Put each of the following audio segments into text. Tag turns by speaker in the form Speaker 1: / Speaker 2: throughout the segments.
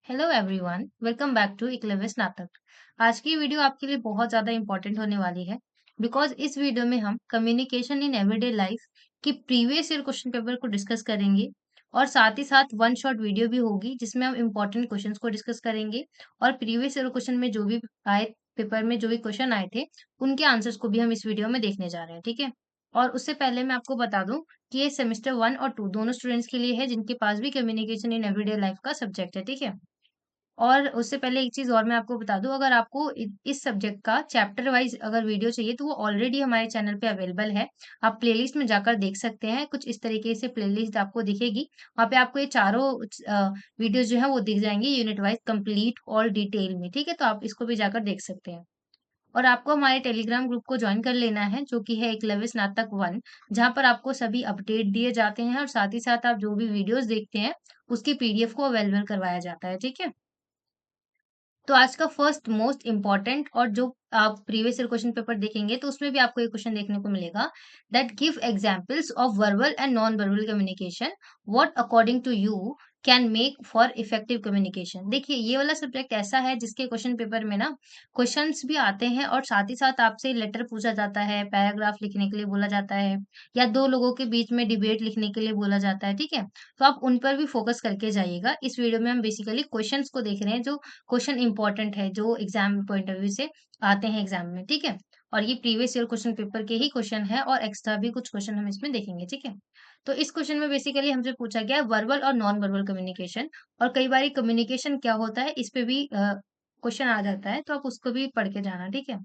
Speaker 1: Hello everyone, welcome back to Eklavya Snatak. आज की video आपके लिए बहुत ज़्यादा इंपॉर्टेंट होने वाली है बिकॉज इस वीडियो में हम कम्युनिकेशन इन एवरीडे लाइफ की प्रीवियस ईयर क्वेश्चन पेपर को डिस्कस करेंगे और साथ ही साथ वन शॉट वीडियो भी होगी जिसमें हम इंपॉर्टेंट क्वेश्चंस को डिस्कस करेंगे और प्रीवियस ईयर क्वेश्चन में जो भी आए पेपर में जो भी क्वेश्चन आए थे उनके आंसर्स को भी हम इस वीडियो में देखने जा रहे हैं, ठीक है। और उससे पहले मैं आपको बता दूं कि ये सेमेस्टर 1 और 2 दोनों स्टूडेंट्स के लिए है जिनके पास भी कम्युनिकेशन इन एवरीडे लाइफ का सब्जेक्ट है, ठीक है। और उससे पहले एक चीज़ और मैं आपको बता दूँ, अगर आपको इस सब्जेक्ट का चैप्टर वाइज़ अगर वीडियो चाहिए तो वो ऑलरेडी हमारे चैनल पे अवेलेबल है। आप प्लेलिस्ट में जाकर देख सकते हैं, कुछ इस तरीके से प्लेलिस्ट आपको दिखेगी। वहाँ पे आपको ये चारों वीडियोज़ जो हैं वो दिख जाएँगी यूनिट वाइज़ कंप्लीट और डिटेल में, ठीक है? तो आप इसको भी जाकर देख सकते हैं। और आपको हमारे टेलीग्राम ग्रुप को जॉइन कर लेना है जो कि है एकलव्य स्नातक 1, जहाँ पर आपको सभी अपडेट दिए जाते हैं और साथ ही साथ आप जो भी वीडियोज़ देखते हैं, उसकी पीडीएफ को अवेलेबल करवाया जाता है, ठीक है? तो आज का फर्स्ट मोस्ट इम्पोर्टेंट और जो आप प्रीवियस ईयर क्वेश्चन पेपर देखेंगे तो उसमें भी आपको ये क्वेश्चन देखने को मिलेगा that give examples of verbal and non verbal communication what according to you can make for effective communication. देखिए ये वाला सब्जेक्ट ऐसा है जिसके क्वेश्चन पेपर में ना क्वेश्चंस भी आते हैं और साथ ही साथ आपसे लेटर पूछा जाता है, पैराग्राफ लिखने के लिए बोला जाता है या दो लोगों के बीच में डिबेट लिखने के लिए बोला जाता है, ठीक है। तो आप उन पर भी फोकस करके जाइएगा। इस वीडियो में हम बेसिकली क्वेश्चंस को देख रहे हैं जो क्वेश्चन इंपॉर्टेंट है, जो एग्जाम पॉइंट ऑफ व्यू से आते हैं एग्जाम में, ठीक है। और ये प्रीवियस ईयर क्वेश्चन पेपर के ही क्वेश्चन है और एक्स्ट्रा भी कुछ क्वेश्चन हम इसमें देखेंगे, ठीक है। तो इस क्वेश्चन में बेसिकली हमसे पूछा गया है वर्बल और नॉन वर्बल कम्युनिकेशन, और कई बार कम्युनिकेशन क्या होता है इस पे भी क्वेश्चन आ जाता है, तो आप उसको भी पढ़ के जाना, ठीक है।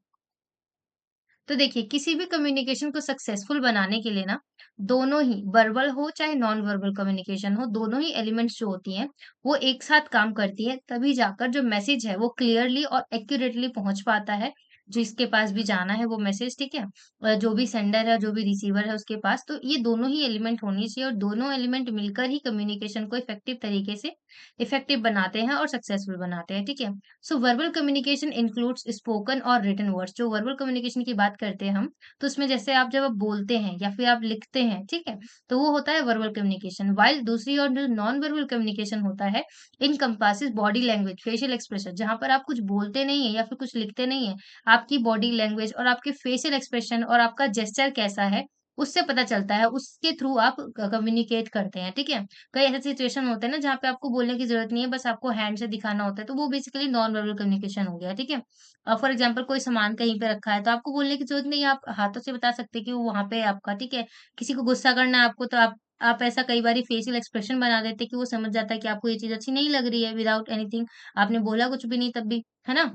Speaker 1: तो देखिए किसी भी कम्युनिकेशन को सक्सेसफुल बनाने के लिए ना दोनों ही वर्बल हो चाहे नॉन वर्बल कम्युनिकेशन हो, दोनों ही एलिमेंट्स जो होती हैं वो एक साथ काम करती है, तभी जाकर जो मैसेज है वो क्लियरली और एक्यूरेटली पहुंच पाता है जिसके पास भी जाना है वो मैसेज, ठीक है। जो भी सेंडर है जो भी रिसीवर है उसके पास, तो ये दोनों ही एलिमेंट होनी चाहिए और दोनों एलिमेंट मिलकर ही कम्युनिकेशन को इफेक्टिव तरीके से इफेक्टिव बनाते हैं और सक्सेसफुल बनाते हैं, ठीक है। सो वर्बल कम्युनिकेशन इंक्लूड्स स्पोकन और रिटन वर्ड्स। जो वर्बल कम्युनिकेशन की बात करते हैं हम, तो उसमें जैसे आप जब आप बोलते हैं या फिर आप लिखते हैं, ठीक है, तो वो होता है वर्बल कम्युनिकेशन। वाइल दूसरी और जो नॉन वर्बल कम्युनिकेशन होता है encompasses body language, facial expression, जहां पर आप कुछ बोलते नहीं है या फिर कुछ लिखते नहीं है, आपकी बॉडी लैंग्वेज और आपके फेशियल एक्सप्रेशन और आपका जेस्चर कैसा है उससे पता चलता है, उसके थ्रू आप कम्युनिकेट करते हैं, ठीक है। कई ऐसे सिचुएशन होते हैं ना जहाँ पे आपको बोलने की ज़रूरत नहीं है, बस आपको हैंड से दिखाना होता है, तो वो बेसिकली नॉन वर्बल कम्युनिकेशन हो गया, ठीक है। फॉर एग्जांपल कोई सामान कहीं पे रखा है, तो आपको बोलने की ज़रूरत नहीं है, आप हाथों से बता सकते हैं कि वो वहाँ पे है आपका, ठीक है। किसी को गुस्सा करना है आपको, तो आप ऐसा कई बारी फेशियल एक्सप्रेशन बना देते हैं कि वो समझ जाता है कि आपको ये चीज़ अच्छी नहीं लग रही है विदाउट एनीथिंग, आपने बोला कुछ भी नहीं तब भी, है ना?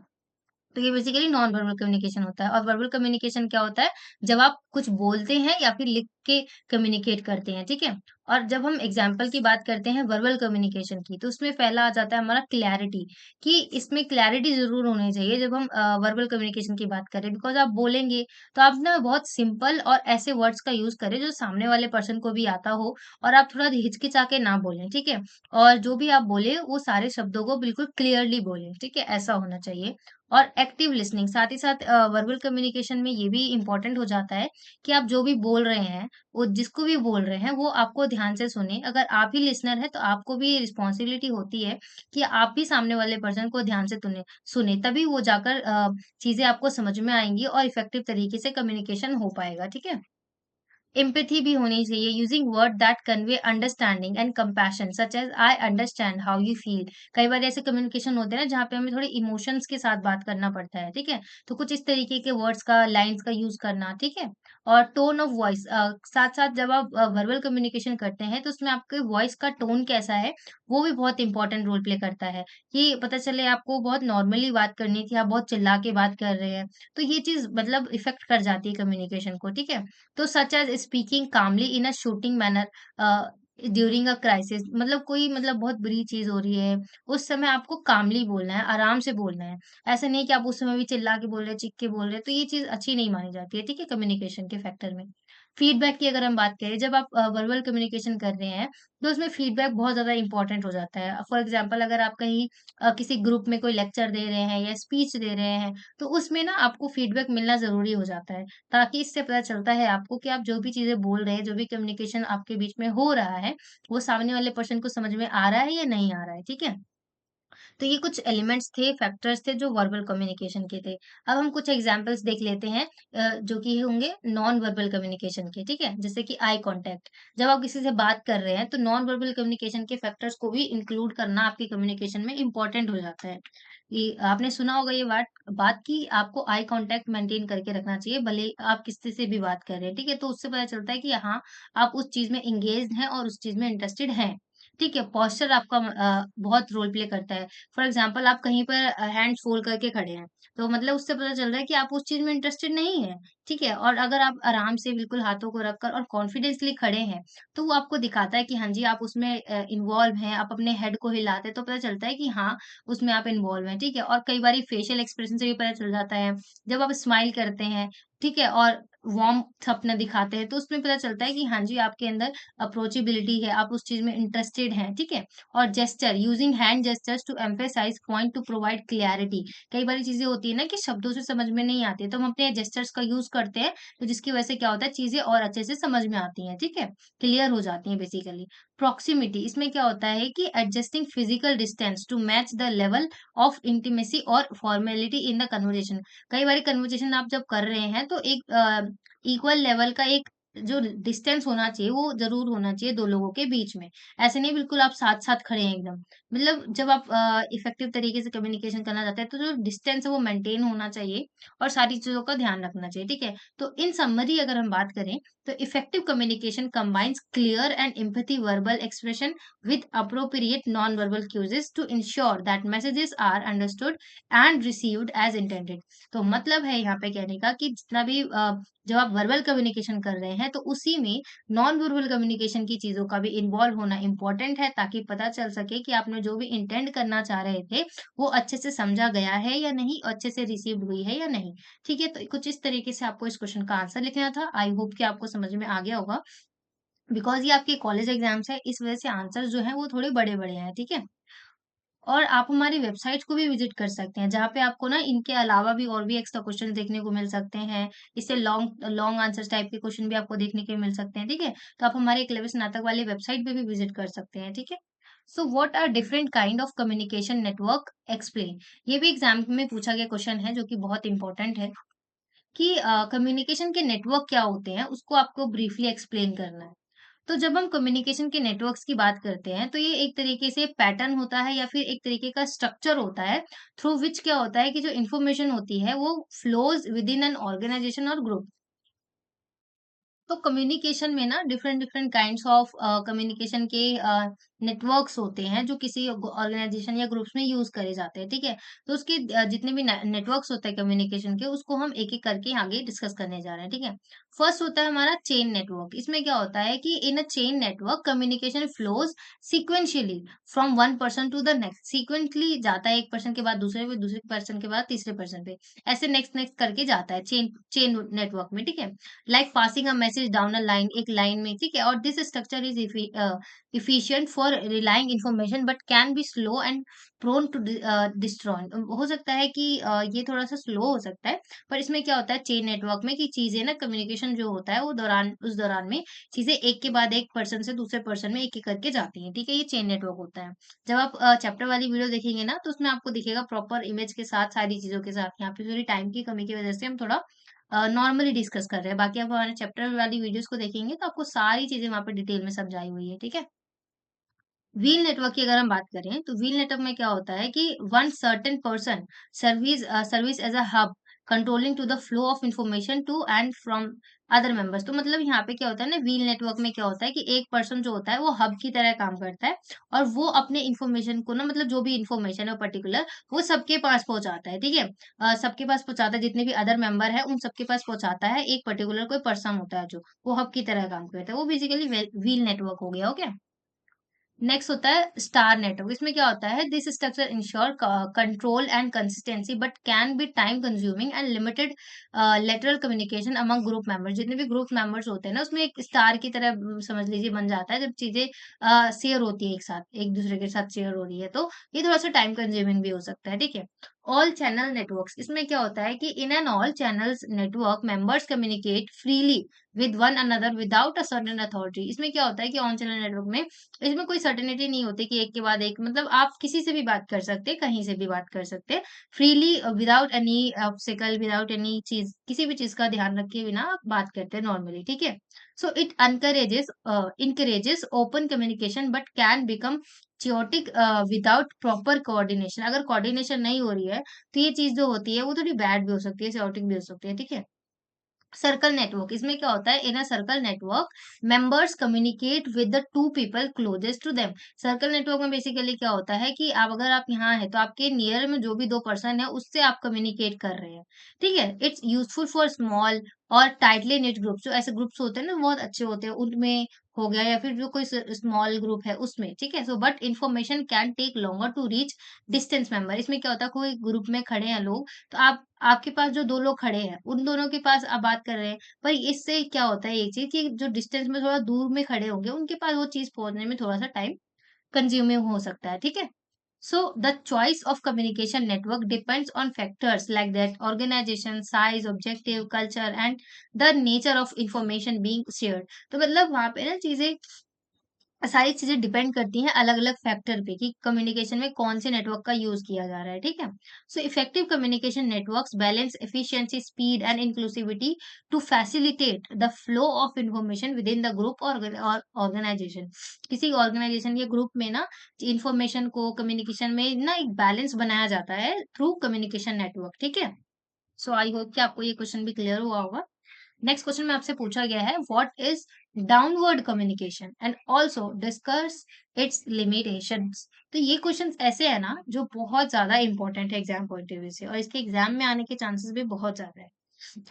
Speaker 1: तो ये बेसिकली नॉन वर्बल कम्युनिकेशन होता है। और वर्बल कम्युनिकेशन क्या होता है, जब आप कुछ बोलते हैं या फिर लिख के कम्युनिकेट करते हैं, ठीक है। और जब हम एग्जाम्पल की बात करते हैं वर्बल कम्युनिकेशन की, तो उसमें पहला आ जाता है हमारा क्लैरिटी, कि इसमें क्लैरिटी जरूर होनी चाहिए जब हम वर्बल कम्युनिकेशन की बात करें, बिकॉज आप बोलेंगे तो आप ना बहुत सिंपल और ऐसे वर्ड्स का यूज करें जो सामने वाले पर्सन को भी आता हो और आप थोड़ा हिचकिचा के ना बोलें, ठीक है। और जो भी आप बोले वो सारे शब्दों को बिल्कुल क्लियरली बोलें, ठीक है, ऐसा होना चाहिए। और एक्टिव लिसनिंग, साथ ही साथ वर्बल कम्युनिकेशन में ये भी इम्पोर्टेंट हो जाता है कि आप जो भी बोल रहे हैं, वो जिसको भी बोल रहे हैं, वो आपको ध्यान से सुने। अगर आप ही लिसनर हैं, तो आपको भी रिस्पॉन्सिबिलिटी होती है कि आप भी सामने वाले पर्सन को ध्यान से सुने, तभी वो जाकर चीज़ें आपको समझ में आएँगी और इफेक्टिव तरीके से कम्युनिकेशन हो पाएगा, ठीक है? एम्पैथी भी होनी चाहिए, using word that convey understanding and compassion such as I understand how you feel. कई बार ऐसे कम्युनिकेशन होते हैं ना जहाँ पे हमें थोड़े इमोशंस के साथ बात करना पड़ता है, ठीक है? तो कुछ इस तरीके के वर्ड्स का, लाइन्स का यूज़ करना, ठीक है? और टोन ऑफ वॉइस, साथ-साथ जब आप वर्बल कम्युनिकेशन करते हैं तो उसमें आपके वॉइस का टोन कैसा है, वो भी बहुत इंपॉर्टेंट रोल प्ले करता है। कि पता चले आपको बहुत नॉर्मली बात करनी थी, आप बहुत चिल्ला के बात कर रहे हैं, तो ये चीज़ मतलब इफ़ेक्ट कर जाती है कम्युनिकेशन को, ठीक है? तो such as speaking calmly in a soothing manner during a crisis, मतलब कोई मतलब बहुत बुरी चीज़ हो रही है, उस समय आपको कामली बोलना है, आराम से बोलना है। ऐसा नहीं कि आप उस समय भी चिल्ला के बोल रहे हैं, चीख के बोल रहे हैं, तो ये चीज़ अच्छी नहीं मानी जाती है, ठीक है, कम्युनिकेशन के फैक्टर में। फीडबैक की अगर हम बात करें, जब आप वर्बल कम्युनिकेशन कर रहे हैं, तो उसमें फीडबैक बहुत ज़्यादा इम्पोर्टेंट हो जाता है। फॉर एग्ज़ाम्पल अगर आप कहीं किसी ग्रुप में कोई लेक्चर दे रहे हैं या स्पीच दे रहे हैं, तो उसमें ना आपको फीडबैक मिलना ज़रूरी हो जाता है। ताकि इससे पता चलता है आपको कि आप जो भी चीज़ें बोल रहे हैं, जो भी कम्युनिकेशन आपके बीच में हो रहा है, वो सामने वाले पर्सन को समझ में आ रहा है या नहीं आ रहा है, ठीक है? तो ये कुछ एलिमेंट्स थे, फैक्टर्स थे जो वर्बल कम्युनिकेशन के थे। अब हम कुछ एग्जांपल्स देख लेते हैं जो कि होंगे नॉन वर्बल कम्युनिकेशन के, ठीक है? जैसे कि आई कॉन्टैक्ट। जब आप किसी से बात कर रहे हैं तो नॉन वर्बल कम्युनिकेशन के फैक्टर्स को भी इंक्लूड करना आपके कम्युनिकेशन में इम्पोर्टेंट हो जाता है। ये आपने सुना होगा ये बात बात कि आपको आई कॉन्टैक्ट मेंटेन करके रखना चाहिए, भले आप किसी से भी बात कर रहे हैं, ठीक है? तो उससे पता चलता है कि हाँ, आप उस चीज़ में एंगेज्ड हैं और उस चीज़ में इंटरेस्टेड हैं। ठीक है? पोस्चर आपका बहुत रोल प्ले करता है। फॉर एग्जाम्पल आप कहीं पर हैंड्स फोल्ड करके खड़े हैं, तो मतलब उससे पता चल रहा है कि आप उस चीज़ में इंटरेस्टेड नहीं हैं, ठीक है? और अगर आप आराम से बिल्कुल हाथों को रखकर और कॉन्फिडेंसली खड़े हैं, तो वो आपको दिखाता है कि हाँ जी, आप उसमें इन्वॉल्व हैं, आप अपने हेड को हिलाते हैं, तो पता चलता है कि हाँ, उसमें आप इन्वॉल्व हैं, ठीक है? और कई बारी फेशियल एक्सप्रेशन से भी पता चल जाता है, जब आप स्माइल करते हैं, ठीक है? और वार्मथ अपना दिखाते हैं, तो उसमें पता चलता है कि हाँ जी, आपके अंदर अप्रोचेबिलिटी है, आप उस चीज़ में इंटरेस्टेड हैं, ठीक है? और gesture using hand gestures to emphasise point to provide clarity. कई बारी चीजें होती है ना कि शब्दों से समझ में नहीं आती है, तो हम अपने जेस्चर्स का यूज करते हैं, तो जिसकी वजह से क्या होता है, चीजें और अच्छे से समझ में आती हैं, ठीक है? क्लियर हो जाती हैं बेसिकली। प्रॉक्सिमिटी, इसमें क्या होता है कि adjusting physical distance to match the level of intimacy और फॉर्मेलिटी इन द कन्वर्जेशन। कई बारी कन्वर्जेशन आप जब कर रहे हैं तो एक इक्वल लेवल का एक जो डिस्टेंस होना चाहिए वो जरूर होना चाहिए दो लोगों के बीच में। ऐसे नहीं बिल्कुल आप साथ-साथ खड़े हैं एकदम। मतलब जब आप इफ़ेक्टिव तरीके से कम्युनिकेशन करना चाहते हैं, तो जो डिस्टेंस है वो मेंटेन होना चाहिए और सारी चीज़ों का ध्यान रखना चाहिए, ठीक है? तो इन समरी अगर हम बात करें, तो effective communication combines clear and empathy verbal expression with appropriate non verbal cues to ensure that messages are understood and received as intended. तो मतलब है यहाँ पे कहने का कि जितना भी जब आप वर्बल कम्युनिकेशन कर रहे हैं, तो उसी में नॉन वर्बल कम्युनिकेशन की चीज़ों का भी इन्वॉल्व होना इम्पोर्टेंट है ताकि पता चल सके कि आपने जो भी इंटेंड करना चाह रहे थे, वो अच्छे से समझा गया है या नहीं, अच्छे से रिसीव्ड हुई है या नहीं। ठीक है? तो कुछ इस तरीके से आपको इस क्वेश्चन का आंसर लिखना था। आई होप कि आपको समझ में आ गया होगा। बिकॉज़ ये आपके कॉलेज एग्ज़ाम्स हैं, इस वज़ह से आंसर्स जो हैं वो थोड़े बड़े-बड़े हैं, ठीक है? और आप हमारी वेबसाइट को भी विज़िट कर सकते हैं, जहाँ पे आपको ना इनके अलावा भी और भी एक्स्ट्रा क्वेश्चन देखने को मिल सकते हैं। इससे लॉन्ग लॉन्ग आंसर्स टाइप के क्वेश्चन भी आपको देखने के मिल सकते हैं, ठीक है? तो आप हमारे एकलव्य स्नातक वाली वेबसाइट पे भी विज़िट कर सकते हैं, ठीक है? So what are different kind of communication network explain. ये भी एग्ज़ाम में पूछा गया क्वेश्चन है जो कि बहुत इम्पोर्टेंट है कि कम्युनिकेशन के नेटवर्क क्या होते हैं, उसको आपको ब्रीफली एक्सप्लेन करना है। तो जब हम कम्युनिकेशन के नेटवर्क्स की बात करते हैं, तो ये एक तरीके से पैटर्न होता है या फिर एक तरीके का स्ट्रक्चर होता है, थ्रू विच क्या होता है कि जो इन्फॉर्मेशन होती है, वो फ्लोज़ विदिन एन ऑर्गनाइजेशन और ग्रुप। तो कम्युनिकेशन में ना different different kinds of communication के नेटवर्क्स होते हैं जो किसी ऑर्गेनाइजेशन या ग्रुप्स में यूज करे जाते हैं, ठीक है? तो उसके जितने भी नेटवर्क्स होते हैं कम्युनिकेशन के, उसको हम एक एक करके आगे डिस्कस करने जा रहे हैं, ठीक है? फर्स्ट होता है हमारा चेन नेटवर्क। इसमें क्या होता है कि in a chain network communication flows sequentially from one person to the next. Sequentially जाता है एक पर्सन के बाद दूसरे पे, दूसरे पर्सन के बाद तीसरे पर्सन पे, ऐसे नेक्स्ट नेक्स्ट करके जाता है चेन चेन नेटवर्क में, ठीक है? Like passing a message down a line, एक लाइन में, ठीक है? और this structure is efficient for relaying information but can be slow and prone to destroy. हो सकता है कि ये थोड़ा सा स्लो हो सकता है, पर इसमें क्या होता है चेन नेटवर्क में कि चीजें ना कम्युनिकेशन जो होता है वो दौरान उस दौरान में चीजें एक के बाद एक पर्सन से दूसरे पर्सन में एक एक करके जाती हैं, ठीक है? ये चेन नेटवर्क होता है। जब आप चैप्टर वाली वीडियो देखेंगे ना, तो उसमें आपको दिखेगा प्रॉपर इमेज के साथ सारी चीजों के साथ। यहाँ पे थोड़ी टाइम की कमी की वजह से हम थोड़ा नॉर्मली डिस्कस कर रहे हैं। बाकी आप हमारे चैप्टर वाली वीडियोस को देखेंगे तो आपको सारी चीज़ें वहाँ पे डिटेल में समझाई हुई है, ठीक है? व्हील नेटवर्क की अगर हम बात करें, तो व्हील नेटवर्क में क्या होता है कि one certain person service as a hub controlling to the flow of information to and from other members. तो मतलब यहाँ पे क्या होता है ना, व्हील नेटवर्क में क्या होता है कि एक पर्सन जो होता है वो हब की तरह काम करता है और वो अपने इन्फॉर्मेशन को ना, मतलब जो भी इन्फॉर्मेशन है पर्टिकुलर, वो सबके पास पहुँचाता है, ठीक है? सबके पास पहुँचाता है, जितने भी अदर मेंबर है उन सबके पास पहुँचाता है। एक पर्टिकुलर कोई पर्सन होता है जो, वो हब की तरह काम करता है। वो बेसिकली व्हील नेटवर्क हो गया, ओके? नेक्स्ट होता है स्टार नेटवर्क। इसमें क्या होता है, this structure ensure control and consistency but can B time consuming and limited lateral communication among group members. जितने भी ग्रुप मेंबर्स होते हैं ना, उसमें एक स्टार की तरह समझ लीजिए बन जाता है जब चीजें शेयर होती है एक साथ, एक दूसरे के साथ शेयर हो रही है, तो ये थोड़ा सा टाइम कंज्यूमिंग भी हो सकता है, ठीक है? ऑल चैनल नेटवर्क्स, इसमें क्या होता है कि in an all channels network members communicate freely with one another without a certain authority. इसमें क्या होता है कि ऑन चैनल नेटवर्क में इसमें कोई सर्टेनिटी नहीं होती कि एक के बाद एक, मतलब आप किसी से भी बात कर सकते हैं, कहीं से भी बात कर सकते हैं freely, without any obstacle, without any चीज, किसी भी चीज का ध्यान रखे बिना आप बात करते हैं नॉर्मली, ठीक है। So it encourages open communication but can become chaotic without proper coordination। अगर कोऑर्डिनेशन नहीं हो रही है तो ये चीज जो होती है वो थोड़ी बैड भी हो सकती है, chaotic भी हो सकती है, ठीक है। सर्कल नेटवर्क, इसमें क्या होता है, in a circle network members communicate with the two people closest to them. Circle network में बेसिकली क्या होता है कि आप अगर आप यहाँ है तो आपके नियर में जो भी दो पर्सन है उससे आप कम्युनिकेट कर रहे हैं, ठीक है। इट्स यूजफुल फॉर स्मॉल और टाइटली निट ग्रुप्स, जो ऐसे ग्रुप्स होते हैं ना बहुत अच्छे होते हैं उनमें हो गया, या फिर जो कोई स्मॉल ग्रुप है उसमें, ठीक है। So but information can take longer to reach distance member. इसमें क्या होता है, कोई ग्रुप में खड़े हैं लोग, तो आप आपके पास जो 2 लोग खड़े हैं, उन दोनों के पास आप बात कर रहे हैं, पर इससे क्या होता है एक चीज़ कि जो डिस्टेंस में थोड़ा दूर में खड़े होंगे, उनके पास वो चीज़ पहुँचने में थोड़ा-सा टाइम कंज्यूमिंग हो सकता है, ठीक है? So the choice of communication network depends on factors like that organization, size, objective, culture and the nature of information being shared। तो मतलब वहाँ पे ना चीज़ें, सारी चीज़ें डिपेंड करती हैं अलग-अलग फैक्टर पे कि कम्युनिकेशन में कौन से नेटवर्क का यूज़ किया जा रहा है, ठीक है? So effective communication networks balance efficiency, speed and inclusivity to facilitate the flow of information within the group और ऑर्गेनाइजेशन। किसी ऑर्गेनाइजेशन या ग्रुप में ना इन्फॉर्मेशन को कम्युनिकेशन में ना एक बैलेंस बनाया जाता है थ्रू कम्युनिकेशन नेटवर्क, ठीक है? सो आई होप कि आपको ये क्वेश्चन भी क्लियर हुआ होगा। नेक्स्ट क्वेश्चन में आपसे पूछा गया है what is downward communication and also discuss it's limitations. तो ये क्वेश्चंस ऐसे है ना जो बहुत ज्यादा इंपॉर्टेंट है एग्जाम पॉइंट ऑफ व्यू से, और इसके एग्जाम में आने के चांसेस भी बहुत ज्यादा है।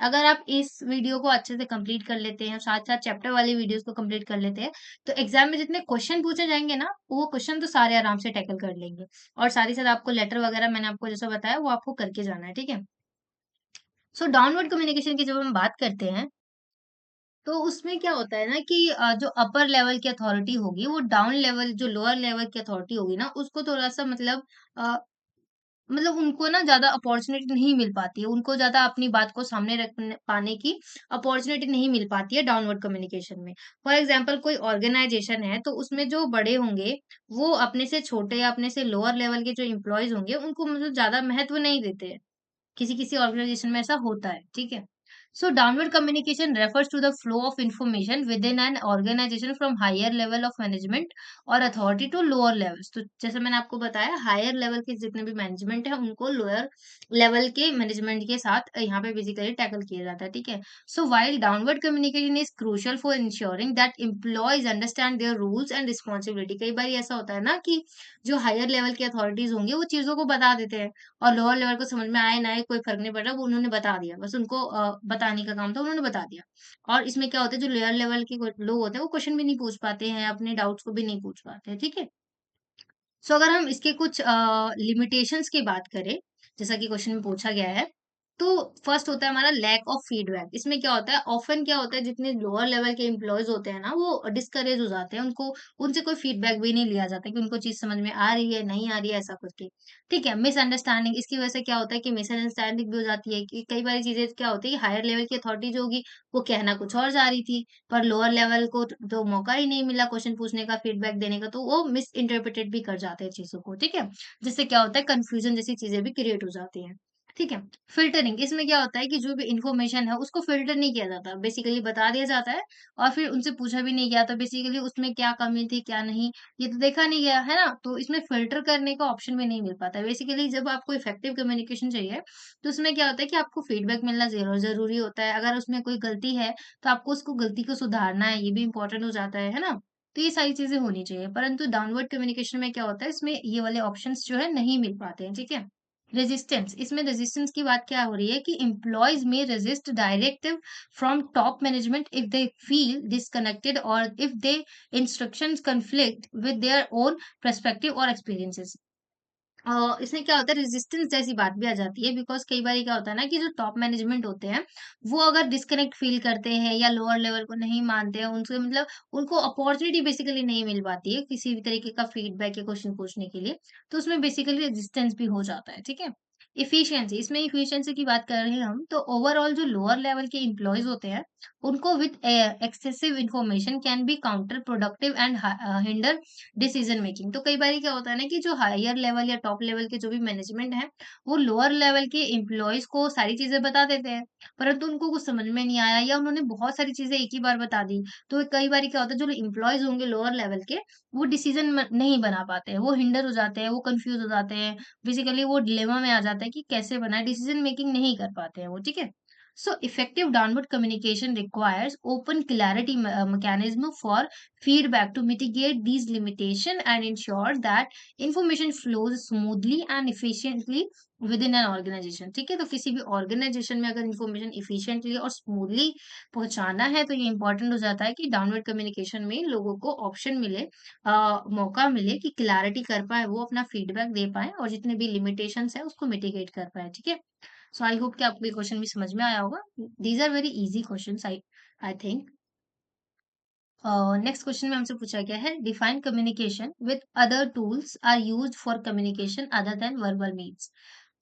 Speaker 1: अगर आप इस वीडियो को अच्छे से कंप्लीट कर लेते हैं, साथ साथ चैप्टर वाली वीडियोस को कंप्लीट कर लेते हैं, तो एग्जाम में जितने क्वेश्चन पूछे जाएंगे ना, वो क्वेश्चन तो सारे आराम से टैकल कर लेंगे। और साथ ही साथ आपको लेटर वगैरह मैंने आपको जैसा बताया वो आपको करके जाना है, ठीक है। सो डाउनवर्ड कम्युनिकेशन की जब हम बात करते हैं तो उसमें क्या होता है ना कि जो अपर लेवल की अथॉरिटी होगी वो डाउन लेवल, जो लोअर लेवल की अथॉरिटी होगी ना उसको थोड़ा-सा अ, मतलब उनको ना ज़्यादा अपॉर्च्युनिटी नहीं मिल पाती है। उनको ज़्यादा अपनी बात को सामने रखने पाने की अपॉर्च्युनिटी नहीं मिल पाती है डाउनवर्ड कम्युनिकेशन में। फॉर एग्ज़ाम्पल कोई ऑर्गनाइज़ेशन है तो उसमें जो बड़े होंगे वो अपने से छोटे या अपने से लोअर लेवल के जो एम्प्लॉइज़ होंगे उनको मतलब ज़्यादा महत्व नहीं देते हैं। किसी-किसी ऑर्गनाइज़ेशन में ऐसा होता है, ठीक है? So downward communication refers to the flow of information within an organization from higher level of management और authority to lower levels। तो जैसे मैंने आपको बताया हायर लेवल के जितने भी मैनेजमेंट है उनको लोअर लेवल के मैनेजमेंट के साथ यहाँ पे बेसिकली टैकल किया जाता है, ठीक है। सो while downward communication is crucial for ensuring that employees understand their rules and responsibility। कई बार ऐसा होता है ना कि जो हायर लेवल की अथॉरिटीज होंगी वो चीजों को बता देते हैं और लोअर लेवल को समझ में आए ना आए कोई फ़र्क नहीं पड़ रहा, वो उन्होंने बता दिया। बस उनको बताने का काम था, उन्होंने बता दिया। और इसमें क्या होता है जो लोअर लेवल के को लोग होते हैं वो क्वेश्चन भी नहीं पूछ पाते हैं, अपने डाउट्स को भी नहीं पूछ पाते हैं, ठीक है? सो अगर हम इसके कुछ लिमिटेशंस की बात करें, जैसा कि क्वेश्चन में पूछा गया है, तो फर्स्ट होता है हमारा लैक ऑफ फीडबैक। इसमें क्या होता है ऑफ़न क्या होता है जितने लोअर लेवल के एम्प्लॉइज़ होते हैं ना वो डिस्करेज हो जाते हैं। उनको उनसे कोई फीडबैक भी नहीं लिया जाता कि उनको चीज़ समझ में आ रही है, नहीं आ रही है ऐसा करके। ठीक है, मिसअंडरस्टैंडिंग इसकी वजह से क्या होता है कि मिसअंडरस्टैंडिंग भी हो जाती है कि कई बारी चीज़ें क्या होती है कि हायर लेवल की अथॉरिटी जो होगी वो कहना कुछ और चाह रही थी, पर लोअर लेवल को तो मौका ही नहीं मिला क्वेश्चन पूछने का, फीडबैक देने का, तो वो मिस इंटरप्रेटेड भी कर जाते हैं चीज़ों को, ठीक है? जिससे क्या होता है कन्फ्यूजन जैसी चीज़ें भी क्रिएट हो जाती हैं, ठीक है? फ़िल्टरिंग इसमें क्या होता है कि जो भी इन्फॉर्मेशन है उसको फ़िल्टर नहीं किया जाता, बेसिकली बता दिया जाता है और फिर उनसे पूछा भी नहीं गया तो बेसिकली उसमें क्या कमी थी, क्या नहीं, ये तो देखा नहीं गया, है ना? तो इसमें फ़िल्टर करने का ऑप्शन भी नहीं मिल पाता है। बेसिकली जब आपको इफेक्टिव कम्युनिकेशन चाहिए, तो उसमें क्या होता है कि आपको फीडबैक मिलना ज़रूरी होता है। अगर उसमें कोई गलती है, तो आपको उसको गलती को सुधारना है, ये भी इम्पोर्टेंट हो जाता है ना? तो ये सारी चीज़ें होनी चाहिए, परंतु डाउनवर्ड कम्युनिकेशन में क्या होता है, इसमें ये वाले ऑप्शंस जो है नहीं मिल पाते हैं, ठीक है? रेजिस्टेंस इसमें रेजिस्टेंस की बात क्या हो रही है कि एम्प्लॉयज में resist directive from top management if they feel disconnected और if they instructions conflict with their own perspective और एक्सपीरियंसेस। इसमें क्या होता है रेजिस्टेंस जैसी बात भी आ जाती है बिकॉज कई बार क्या होता है ना कि जो टॉप मैनेजमेंट होते हैं वो अगर डिस्कनेक्ट फील करते हैं या लोअर लेवल को नहीं मानते हैं उनसे मतलब उनको अपॉर्चुनिटी बेसिकली नहीं मिल पाती है किसी भी तरीके का फीडबैक या क्वेश्चन पूछने के लिए, तो उसमें बेसिकली रेजिस्टेंस भी हो जाता है, ठीक है। इफिशियंसी, इसमें इफिशियंसी की बात कर रहे हैं हम, तो ओवरऑल जो लोअर लेवल के एम्प्लॉयज होते हैं उनको with excessive information can be counter productive and hinder decision making. तो कई बार क्या होता है ना कि जो हायर लेवल या टॉप लेवल के जो भी मैनेजमेंट है वो लोअर लेवल के एम्प्लॉयज को सारी चीजें बता देते हैं, परंतु उनको कुछ समझ में नहीं आया या उन्होंने बहुत सारी चीजें एक ही बार बता दी। तो कई बार क्या होता है, जो एम्प्लॉयज होंगे लोअर लेवल के वो डिसीजन नहीं बना पाते हैं, वो हिंडर हो जाते हैं, वो कंफ्यूज हो जाते हैं, बेसिकली वो डिलेमा में आ जाता है कि कैसे बनाए, डिसीजन मेकिंग नहीं कर पाते हैं वो, ठीक है। So effective downward communication requires open clarity mechanism for feedback to mitigate these limitation and ensure that information flows smoothly and efficiently within an organization। ठीक है, तो किसी भी ऑर्गेनाइजेशन में अगर इंफॉर्मेशन इफिशिएंटली और स्मूथली पहुंचाना है तो ये इंपॉर्टेंट हो जाता है कि डाउनवर्ड कम्युनिकेशन में लोगों को ऑप्शन मिले, मौका मिले कि क्लैरिटी कर पाए, वो अपना फीडबैक दे पाए और जितने भी लिमिटेशंस है उसको मिटिगेट कर पाए, ठीक है। सो आई होप कि आपको ये क्वेश्चन भी समझ में आया होगा। These are very easy questions, I think. Next question में हमसे पूछा गया है, define communication with other tools are used for communication other than verbal means.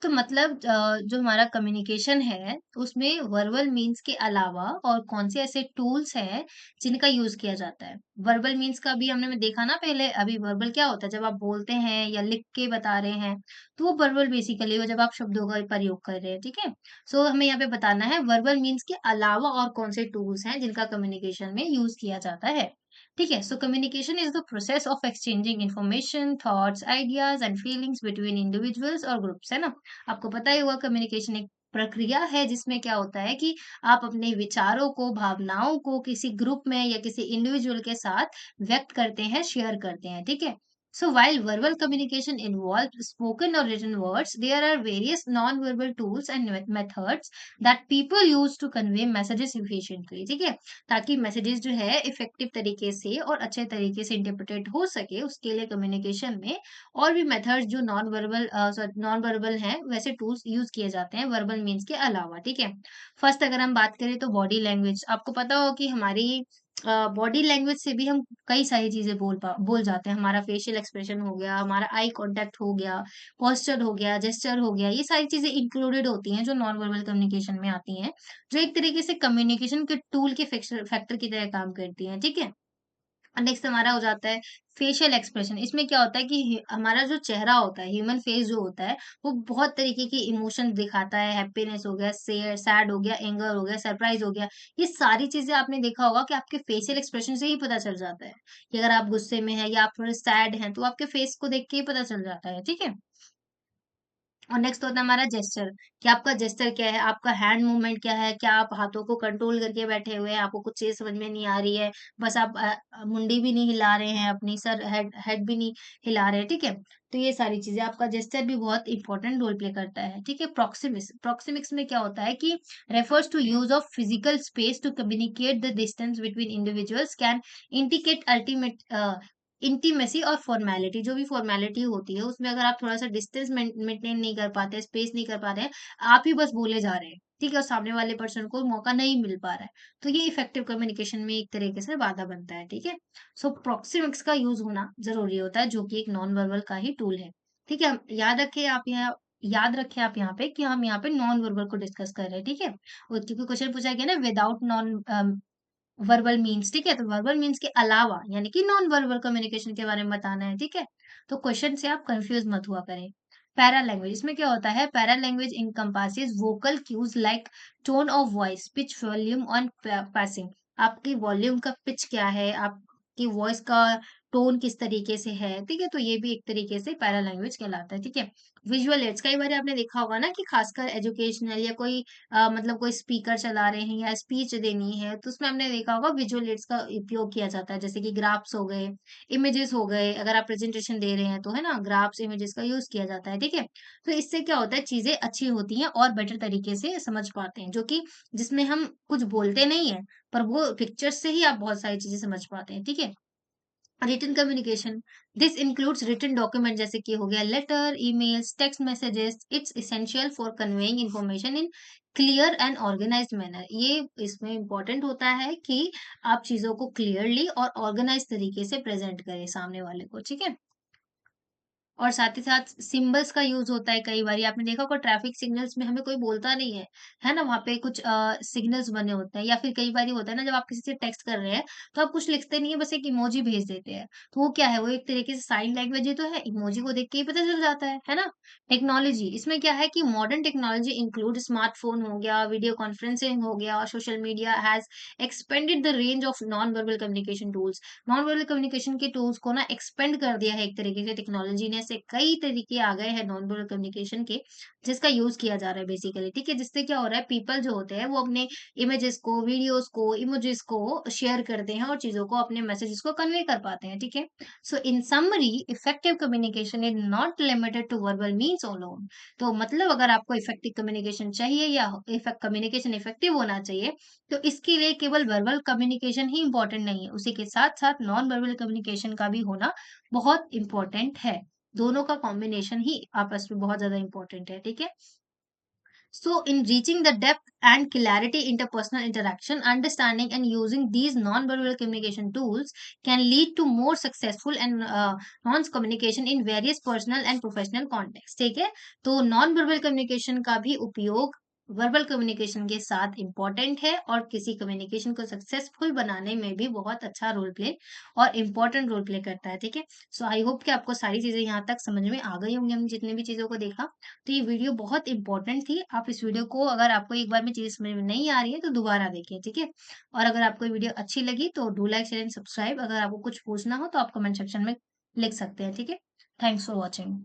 Speaker 1: तो मतलब जो हमारा कम्युनिकेशन है उसमें वर्बल मीन्स के अलावा और कौन से ऐसे टूल्स हैं जिनका यूज किया जाता है। वर्बल मीन्स का भी हमने में देखा ना पहले, अभी वर्बल क्या होता है, जब आप बोलते हैं या लिख के बता रहे हैं तो वो वर्बल बेसिकली वो जब आप शब्दों का प्रयोग कर रहे हैं, ठीक है। सो हमें यहाँ पे बताना है वर्बल मीन्स के अलावा और कौन से टूल्स हैं जिनका कम्युनिकेशन में यूज किया जाता है। ठीक है, so communication is the process of exchanging information, thoughts, ideas and feelings between individuals और ग्रुप्स, है ना। आपको पता ही होगा कम्युनिकेशन एक प्रक्रिया है जिसमें क्या होता है कि आप अपने विचारों को, भावनाओं को किसी ग्रुप में या किसी इंडिविजुअल के साथ व्यक्त करते हैं, शेयर करते हैं, ठीक है। So while verbal communication involves spoken or written words, there are various non-verbal tools and methods that people use to convey messages efficiently, ठीक है। ताकि मैसेजेस जो है इफेक्टिव तरीके से और अच्छे तरीके से इंटरप्रेटेड हो सके, उसके लिए कम्युनिकेशन में और भी मेथड्स जो नॉन वर्बल हैं वैसे टूल्स यूज किए जाते हैं वर्बल मीन्स के अलावा, ठीक है। फर्स्ट अगर हम बात करें तो बॉडी लैंग्वेज, आपको पता हो कि हमारी बॉडी लैंग्वेज से भी हम कई सारी चीजें बोल जाते हैं। हमारा फेशियल एक्सप्रेशन हो गया, हमारा आई कांटेक्ट हो गया, पोस्चर हो गया, जेस्चर हो गया, ये सारी चीजें इंक्लूडेड होती हैं जो नॉन वर्बल कम्युनिकेशन में आती हैं, जो एक तरीके से कम्युनिकेशन के टूल के फैक्टर की तरह काम करती हैं, ठीक है। नेक्स्ट हमारा हो जाता है फेशियल एक्सप्रेशन। इसमें क्या होता है कि हमारा जो चेहरा होता है, ह्यूमन फेस जो होता है, वो बहुत तरीके की इमोशन दिखाता है। हैप्पीनेस हो गया, सैड हो गया, एंगर हो गया, सरप्राइज हो गया। ये सारी चीजें आपने देखा होगा कि आपके फेशियल एक्सप्रेशन से ही पता चल जाता है कि अगर आप गुस्से में हैं या आप थोड़े सैड हैं तो आपके फेस को देख के ही पता चल जाता है, ठीक है। और नेक्स्ट होता है हमारा जेस्चर, कि आपका जेस्चर क्या है, आपका हैंड मूवमेंट क्या है, क्या आप हाथों को कंट्रोल करके बैठे हुए हैं, आपको कुछ चीज समझ में नहीं आ रही है, बस आप मुंडी भी नहीं हिला रहे हैं, अपनी सर हेड हेड भी नहीं हिला रहे हैं, ठीक है। तो ये सारी चीजें, आपका जेस्चर भी बहुत इंपॉर्टेंट रोल प्ले करता है, ठीक है। प्रोक्सिमिक्स, प्रोक्सिमिक्स में क्या होता है कि refers to use of physical space to communicate the distance between individuals, can indicate ultimate intimacy और फॉर्मेलिटी। जो भी फॉर्मेलिटी होती है उसमें अगर आप थोड़ा सा डिस्टेंस मेंटेन नहीं कर पाते, स्पेस नहीं कर पा रहे हैं, आप ही बस बोले जा रहे हैं, ठीक है, और सामने वाले पर्सन को मौका नहीं मिल पा रहा है, तो ये इफेक्टिव कम्युनिकेशन में एक तरीके से बाधा बनता है, ठीक है। सो प्रोक्सिमिक्स का यूज होना जरूरी होता है, जो कि एक नॉन वर्बल का ही टूल है, ठीक है। याद रखें आप यहाँ पे कि हम यहाँ पे नॉन वर्बल को डिस्कस कर रहे हैं, ठीक है। और क्योंकि क्वेश्चन पूछा गया ना विदाउट नॉन वर्बल मीन्स, ठीक है, तो वर्बल मीन्स के अलावा यानी कि नॉन वर्बल कम्युनिकेशन के बारे में बताना है, ठीक है। तो क्वेश्चन से आप कंफ्यूज मत हुआ करें। पैरा लैंग्वेज, इसमें क्या होता है, para language encompasses vocal cues like tone of voice, pitch, volume on passing. आपकी वॉल्यूम का पिच क्या है, आपकी वॉइस का टोन किस तरीके से है, ठीक है, तो ये भी एक तरीके से पैरा लैंग्वेज कहलाता है, ठीक है। विजुअल एड्स, कई बार आपने देखा होगा ना कि खासकर एजुकेशनल या कोई मतलब कोई स्पीकर चला रहे हैं या स्पीच देनी है तो उसमें हमने देखा होगा विजुअल एड्स का उपयोग किया जाता है, जैसे कि ग्राफ्स हो गए, इमेजेस हो गए, अगर आप प्रेजेंटेशन दे रहे हैं तो, है ना, ग्राफ्स इमेजेस का यूज किया जाता है, ठीक है। तो इससे क्या होता है, चीजें अच्छी होती हैं और बेटर तरीके से समझ पाते हैं, जो कि जिसमें हम कुछ बोलते नहीं है पर वो पिक्चर्स से ही आप बहुत सारी चीजें समझ पाते हैं, ठीक है। Written communication, this includes written document, जैसे कि हो गया letter, emails, text messages. It's essential for conveying information in clear and organised manner. ये इसमें इंपॉर्टेंट होता है कि आप चीजों को क्लियरली और ऑर्गेनाइज तरीके से प्रेजेंट करें सामने वाले को, ठीक है। और साथ ही साथ सिंबल्स का यूज़ होता है कई बारी आपने देखा होगा ट्रैफिक सिग्नल्स में हमें कोई बोलता नहीं है ना? वहाँ पे कुछ सिग्नल्स बने होते हैं या फिर कई बारी होता है ना जब आप किसी से टेक्स्ट कर रहे हैं, तो आप कुछ लिखते नहीं है बस एक इमोजी भेज देते हैं। तो वो क्या है? वो एक तरीके से साइन लैंग्वेज ही तो है, इमोजी को देख के ही पता चल जाता है ना? टेक्नोलॉजी इसमें क्या है कि मॉडर्न टेक्नोलॉजी इंक्लूड स्मार्टफ़ोन हो गया, वीडियो कॉन्फ्रेंसिंग हो गया, social media has expanded the range of non verbal communication tools. Non verbal communication के टूल्स को ना एक्सपेंड कर दिया है एक तरीके से टेक्नोलॉजी ने ऐसे कई तरीके आ गए हैं नॉन वर्बल कम्युनिकेशन के जिसका यूज किया जा रहा है बेसिकली ठीक है जिससे क्या हो रहा है पीपल जो होते हैं वो अपने इमेजेस को वीडियोस को इमोजेस को शेयर करते हैं और चीजों को अपने मैसेजेस को कन्वे कर पाते हैं ठीक है so in summary effective communication is not limited to verbal means alone तो मतलब अगर आपको इफेक्टिव कम्युनिकेशन चाहिए या इफेक्ट कम्युनिकेशन इफेक्टिव होना चाहिए तो इसके लिए केवल वर्बल कम्युनिकेशन ही इम्पोर्टेंट नहीं है, उसी के साथ-साथ नॉन वर्बल कम्युनिकेशन का भी होना बहुत इम्पोर्टेंट है। दोनों का कॉम्बिनेशन ही आपस में बहुत ज़्यादा इम्पोर्टेंट है, ठीक है? So, in reaching the depth and clarity interpersonal interaction, understanding and using these non-verbal communication tools can lead to more successful and communication in various personal and professional contexts. ठीक है तो non-verbal communication का भी उपयोग verbal communication के साथ important है और किसी कम्युनिकेशन को सक्सेसफुल बनाने में भी बहुत अच्छा रोल प्ले और इम्पोर्टेंट रोल प्ले करता है ठीक है सो आई होप कि आपको सारी चीजें यहाँ तक समझ में आ गई होंगी हमने जितने भी चीजों को देखा तो ये वीडियो बहुत इंपॉर्टेंट थी। आप इस वीडियो को अगर आपको एक बार में चीज़ें समझ में नहीं आ रही है तो दोबारा देखिए, ठीक है? और अगर आपको ये वीडियो अच्छी लगी तो do like, share and subscribe. अगर आपको कुछ पूछना हो तो आप कमेंट सेक्शन में लिख सकते हैं, ठीक है? Thanks for watching.